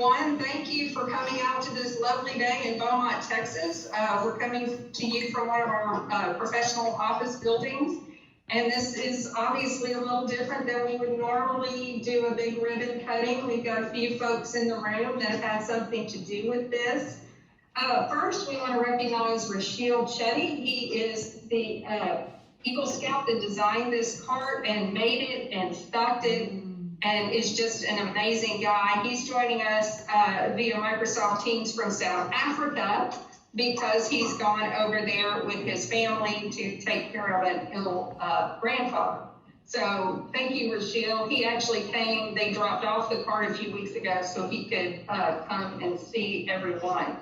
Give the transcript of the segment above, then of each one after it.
everyone. Thank you for coming out to this lovely day in Beaumont, Texas. We're coming to you from one of our professional office buildings. And this is obviously a little different than we would normally do a big ribbon cutting. We've got a few folks in the room that have had something to do with this. First, we want to recognize Rushil Chetty. He is the Eagle Scout that designed this cart and made it and stocked it, and is just an amazing guy. He's joining us via Microsoft Teams from South Africa because he's gone over there with his family to take care of an ill grandfather. So thank you, Rushil. He actually came, they dropped off the cart a few weeks ago so he could come and see everyone.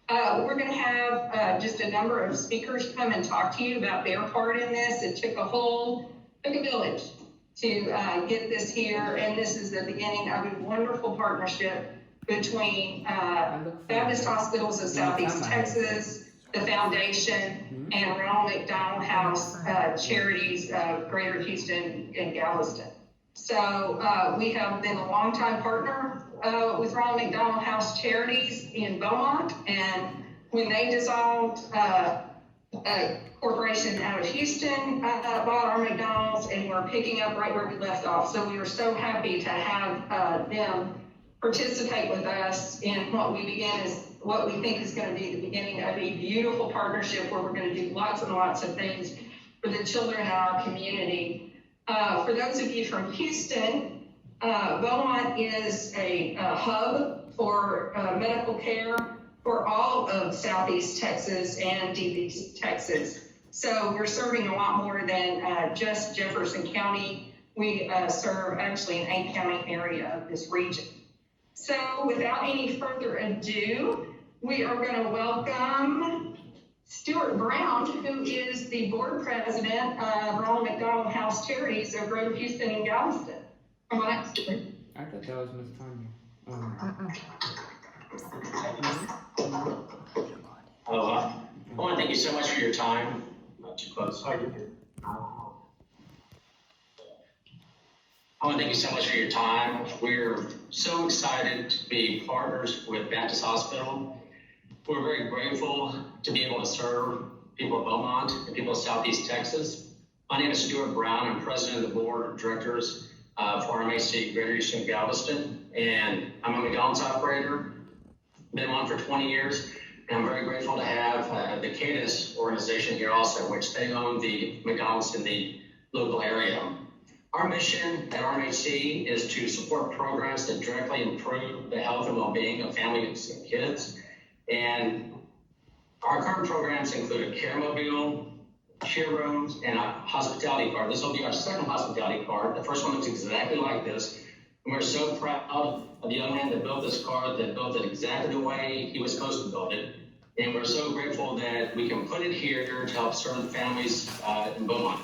We're going to have just a number of speakers come and talk to you about their part in this. It took a village to get this here, and this is the beginning of a wonderful partnership between Baptist Hospitals of Southeast Texas, the Foundation, and Ronald McDonald House Charities of Greater Houston and Galveston. So we have been a longtime partner with Ronald McDonald House Charities in Beaumont, and when they dissolved, a corporation out of Houston bought our McDonald's, and we're picking up right where we left off. So we are so happy to have them participate with us in what we think is going to be the beginning of a beautiful partnership where we're going to do lots and lots of things for the children in our community. For those of you from Houston, Beaumont is a hub for medical care for all of Southeast Texas and Deep East Texas. So we're serving a lot more than just Jefferson County. We serve actually an 8-county area of this region. So without any further ado, we are going to welcome Stuart Brown, who is the board president of Ronald McDonald House Charities of Greater Houston and Galveston. Come on up, Stuart. I thought that was Miss Tanya. Hello. I want to thank you so much for your time. Not too close. I want to thank you so much for your time. We're so excited to be partners with Baptist Hospital. We're very grateful to be able to serve people of Beaumont and people of Southeast Texas. My name is Stuart Brown. I'm president of the board of directors for RMHCGHG Greater Houston and Galveston, and I'm a McDonald's operator. Been on for 20 years, and I'm very grateful to have the Cadis organization here also, which they own the McDonald's in the local area. Our mission at RMHC is to support programs that directly improve the health and well-being of families and kids. And our current programs include a care mobile, cheer rooms, and a hospitality card. This will be our second hospitality card. The first one looks exactly like this. And we're so proud of the young man that built this card, that built it exactly the way he was supposed to build it. And we're so grateful that we can put it here to help serve families in Beaumont.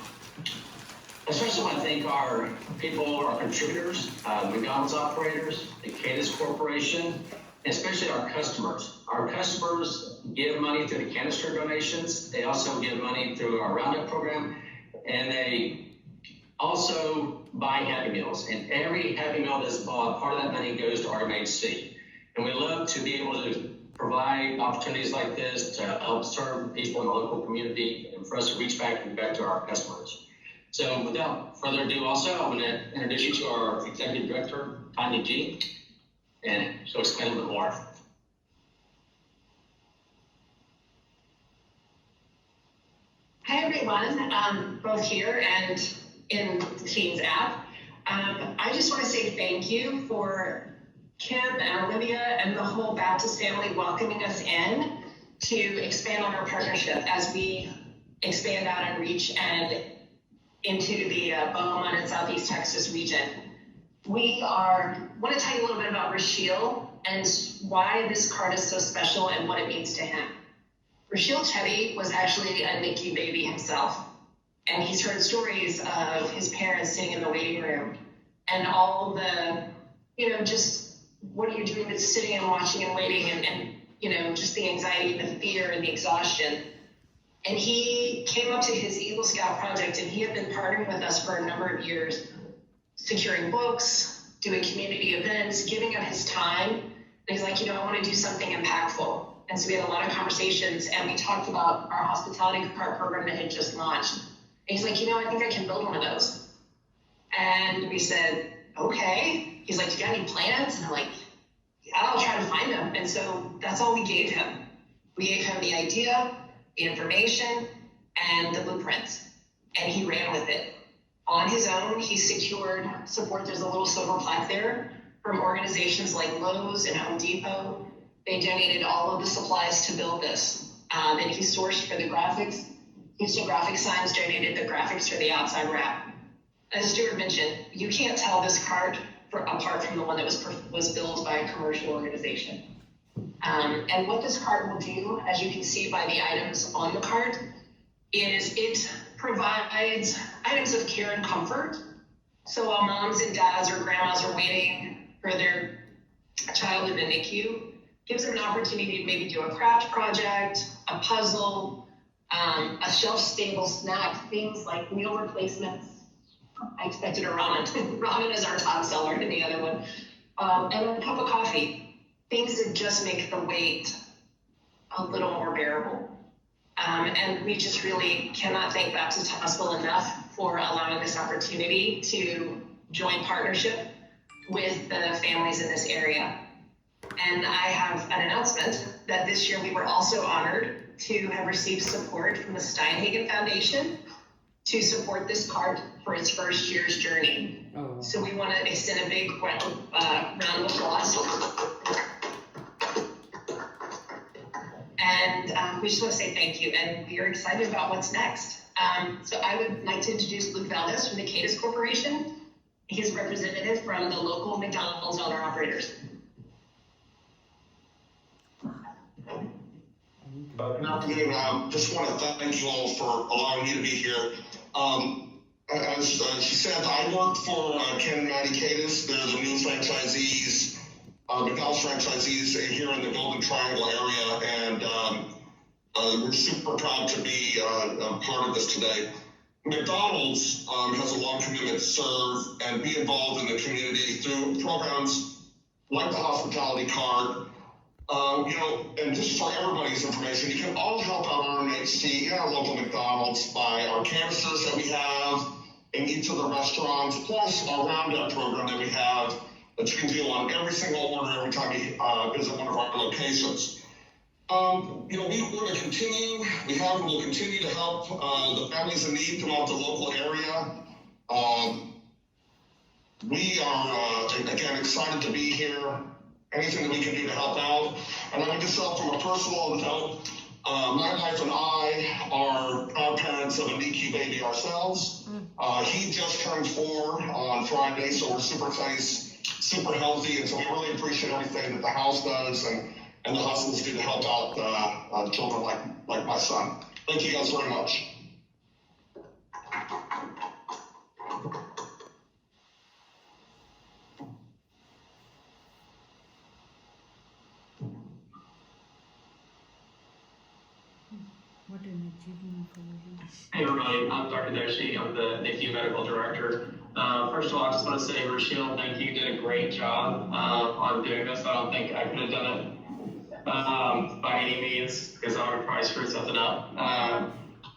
I especially want to thank our people, our contributors, McDonald's operators, the Cadis Corporation, and especially our customers. Our customers give money through the canister donations. They also give money through our Roundup program, and they also buy Happy Meals. And every Happy Meal that's bought, part of that money goes to RMHC. And we love to be able to provide opportunities like this to help serve people in the local community and for us to reach back and back to our customers. So without further ado, also, I'm going to introduce you to our executive director, Tanya G, and she'll explain a little bit more. Hi everyone, both here and in the Teams app. I just want to say thank you for Kim and Olivia and the whole Baptist family welcoming us in to expand on our partnership as we expand out and reach and into the Beaumont and Southeast Texas region. We want to tell you a little bit about Rushil and why this card is so special and what it means to him. Rushil Chetty was actually a NICU baby himself, and he's heard stories of his parents sitting in the waiting room and all the, just what are you doing but sitting and watching and waiting and just the anxiety and the fear and the exhaustion. And he came up to his Eagle Scout project, and he had been partnering with us for a number of years, securing books, doing community events, giving of his time And he's like, I want to do something impactful. And so we had a lot of conversations, and we talked about our hospitality cart program that had just launched. And he's like, I think I can build one of those. And we said, okay. He's like, do you got any plans? And I'm like, yeah, I'll try to find them. And so that's all we gave him. We gave him the idea, the information, and the blueprints. And he ran with it. On his own, he secured support. There's a little silver plaque there from organizations like Lowe's and Home Depot. They donated all of the supplies to build this. And he sourced for the graphics. Houston Graphic Signs donated the graphics for the outside wrap. As Stuart mentioned, you can't tell this cart apart from the one that was built by a commercial organization. And what this cart will do, as you can see by the items on the cart, is it provides items of care and comfort. So while moms and dads or grandmas are waiting for their child in the NICU, gives them an opportunity to maybe do a craft project, a puzzle, a shelf-stable snack, things like meal replacements. I expected a ramen. Ramen is our top seller, and the other one. And a cup of coffee. Things that just make the wait a little more bearable. And we just really cannot thank Baptist Hospital enough for allowing this opportunity to join partnership with the families in this area. And I have an announcement that this year we were also honored to have received support from the Steinhagen Foundation to support this cart for its first year's journey. Oh. So we want to extend a big round of applause. And we just want to say thank you, and we are excited about what's next. So I would like to introduce Luke Valdez from the Cadis Corporation. He's a representative from the local McDonald's owner-operators. Good afternoon. Just want to thank you all for allowing me to be here. As she said, I work for Ken and Maddie Cadis. They're the new franchisees, McDonald's franchisees here in the Golden Triangle area, and we're super proud to be a part of this today. McDonald's has a long commitment to serve and be involved in the community through programs like the hospitality card. And just for everybody's information, you can all help out RMHC and our local McDonald's by our canisters that we have in each of the restaurants, plus our roundup program that we have that you can do on every single order every time you visit one of our locations. We want to continue, we have and will continue to help the families in need throughout the local area. We are, again, excited to be here. Anything that we can do to help out. And I would just say from a personal note, my wife and I are proud parents of a NICU baby ourselves. He just turned 4 on Friday, so we're super nice, super healthy, and so we really appreciate everything that the house does and the hospitals do to help out children like my son. Thank you guys very much. What an achievement for you. Hey everybody, I'm Dr. Doshi. I'm the NICU Medical Director. First of all, I just want to say, Rushil, thank you. You did a great job on doing this. I don't think I could have done it by any means, because I would probably screw something up.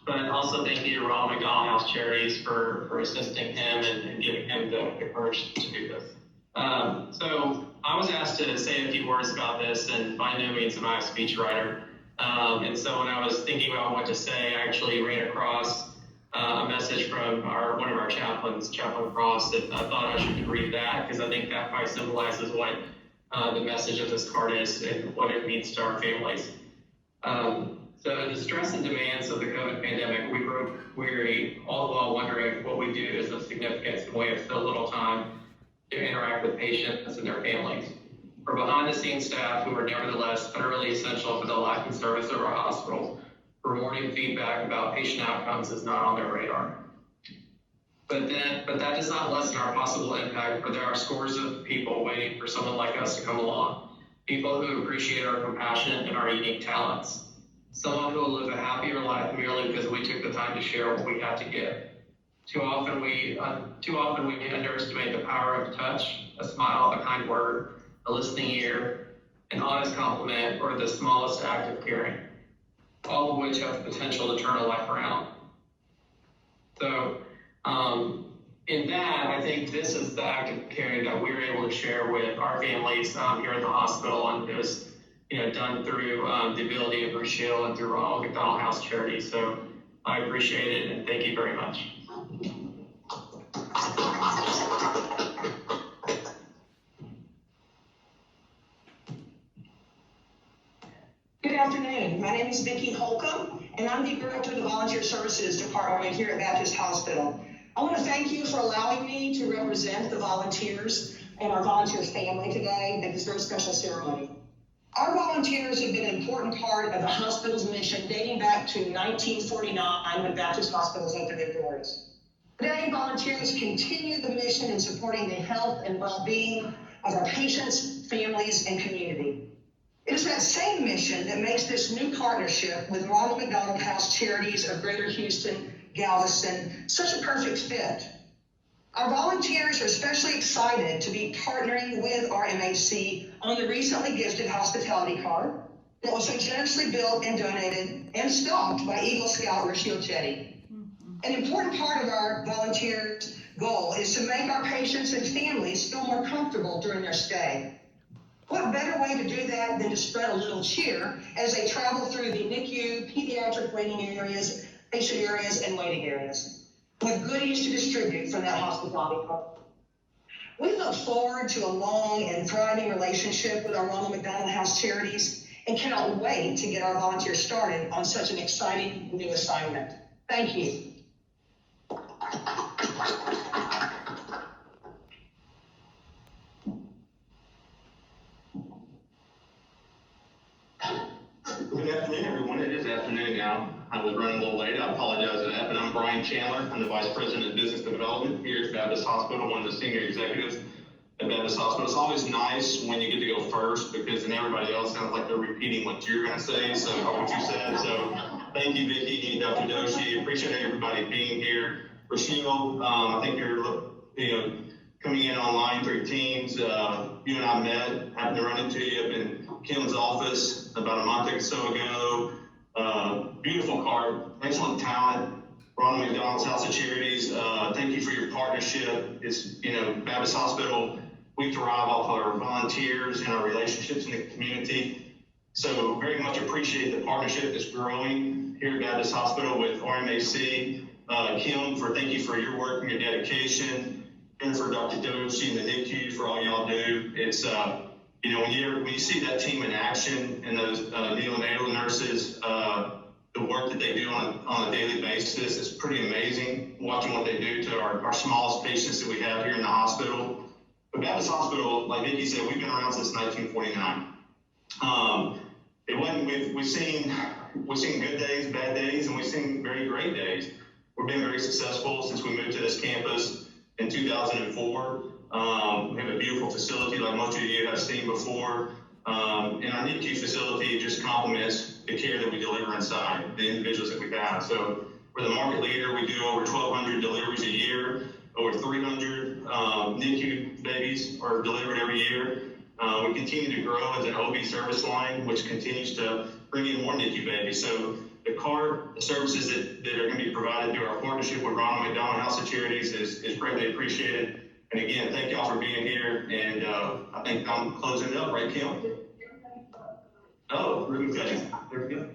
But also thank you to Ronald McDonald House Charities for assisting him and giving him the courage to do this. So I was asked to say a few words about this, and by no means am I a speechwriter. And so when I was thinking about what to say, I actually ran across a message from one of our chaplains, Chaplain Cross, that I thought I should read that, because I think that probably symbolizes what the message of this card is and what it means to our families. So the stress and demands of the COVID pandemic, we grew weary, all the while wondering what we do is of significance and we have so little time to interact with patients and their families. For behind-the-scenes staff who are nevertheless utterly essential for the life and service of our hospitals, rewarding feedback about patient outcomes is not on their radar. But that does not lessen our possible impact, for there are scores of people waiting for someone like us to come along, people who appreciate our compassion and our unique talents, someone who will live a happier life merely because we took the time to share what we had to give. Too often we underestimate the power of touch, a smile, a kind word, a listening ear, an honest compliment, or the smallest act of caring, all of which have the potential to turn a life around. So in that, I think this is the act of caring that we were able to share with our families here at the hospital, and it was done through the ability of Rushil and through Ronald McDonald House Charity. So I appreciate it, and thank you very much. Good afternoon. My name is Vicki Holcomb, and I'm the Director of the Volunteer Services Department here at Baptist Hospital. I want to thank you for allowing me to represent the volunteers and our volunteers family today at this very special ceremony. Our volunteers have been an important part of the hospital's mission dating back to 1949 when Baptist hospitals opened their doors. Today, volunteers continue the mission in supporting the health and well-being of our patients, families, and community. It is that same mission that makes this new partnership with Ronald McDonald House Charities of Greater Houston, Galveston, such a perfect fit. Our volunteers are especially excited to be partnering with RMHC on the recently gifted hospitality card that was so generously built and donated and stocked by Eagle Scout Rushil Chetty. An important part of our volunteers' goal is to make our patients and families feel more comfortable during their stay. What better way to do that than to spread a little cheer as they travel through the NICU, pediatric waiting areas, patient areas, and waiting areas, with goodies to distribute from that hospitality card. We look forward to a long and thriving relationship with our Ronald McDonald House Charities and cannot wait to get our volunteers started on such an exciting new assignment. Thank you. Good afternoon, everyone. It is afternoon now. I was running a little late. I apologize for that, but I'm Brian Chandler. I'm the Vice President of Business Development here at Baptist Hospital, one of the senior executives at Baptist Hospital. It's always nice when you get to go first because then everybody else sounds like they're repeating what you're going to say, or what you said. So thank you, Vicki, Dr. Doshi. Appreciate everybody being here. Rushil, I think you're coming in online through Teams. You and I met, happened to run into you up in Kim's office about a month or so ago. Beautiful card, excellent talent. Ronald McDonald's House of Charities, thank you for your partnership. It's, Baptist Hospital, we thrive off our volunteers and our relationships in the community. So very much appreciate the partnership that's growing here at Baptist Hospital with RMHC. Kim, thank you for your work and your dedication. And for Dr. Doshi and the NICU for all y'all do. It's, when you see that team in action and those neonatal nurses, the work that they do on a daily basis is pretty amazing. Watching what they do to our smallest patients that we have here in the hospital. But Baptist Hospital, like Vicki said, we've been around since 1949. We've seen good days, bad days, and we've seen very great days. We've been very successful since we moved to this campus in 2004. We have a beautiful facility like most of you have seen before. And our NICU facility just complements the care that we deliver inside the individuals that we have. So we're the market leader. We do over 1,200 deliveries a year. Over 300 NICU babies are delivered every year. We continue to grow as an OB service line, which continues to bring in more NICU babies. So the services that are going to be provided through our partnership with Ronald McDonald House of Charities is greatly appreciated. And again, thank y'all for being here. And I think I'm closing it up, right, Kim? Oh, really good. There we go.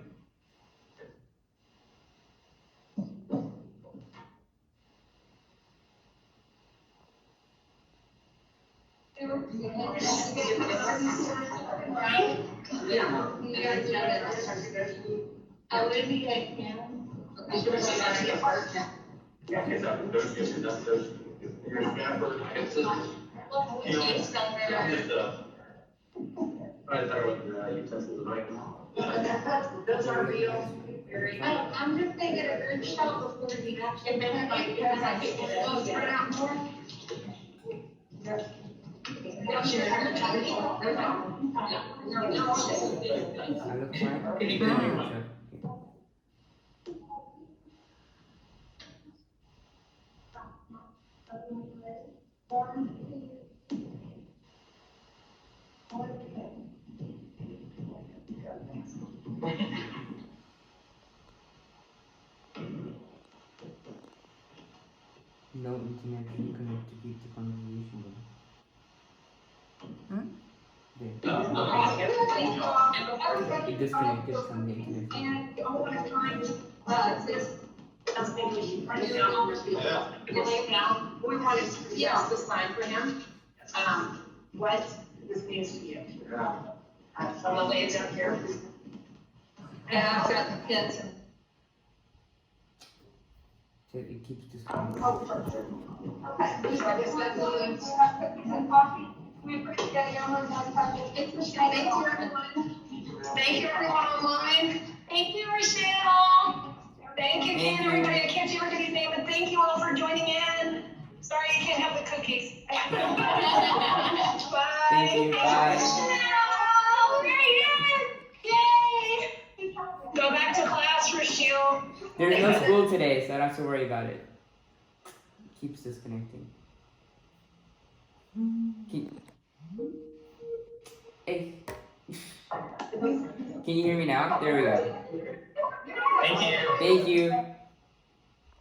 Those are real. I'm just thinking a group shot before the action, because I think we'll spread out more. internet reconnect to keep the conversation going. There. It disconnected from the internet. And I want to find, this, maybe we should write it down on this. Yeah. Lay it down. We want to, yes, the sign for him. What this means to you. I'm gonna lay it down here. And I've got the pins. So it keeps disconnecting. Okay, so I guess that's coffee. We appreciate it. Thank you, everyone. Thank you, everyone online. Thank you, Rochelle. Thank you, Ken, everybody. I can't see everybody's name, but thank you all for joining in. Sorry you can't have the cookies. Bye. Thank you. Bye. Rochelle, yay! Go back to class, Rochelle. There's no school today, so I don't have to worry about it. Keeps disconnecting. Hey. Can you hear me now? There we go. Thank you. Thank you.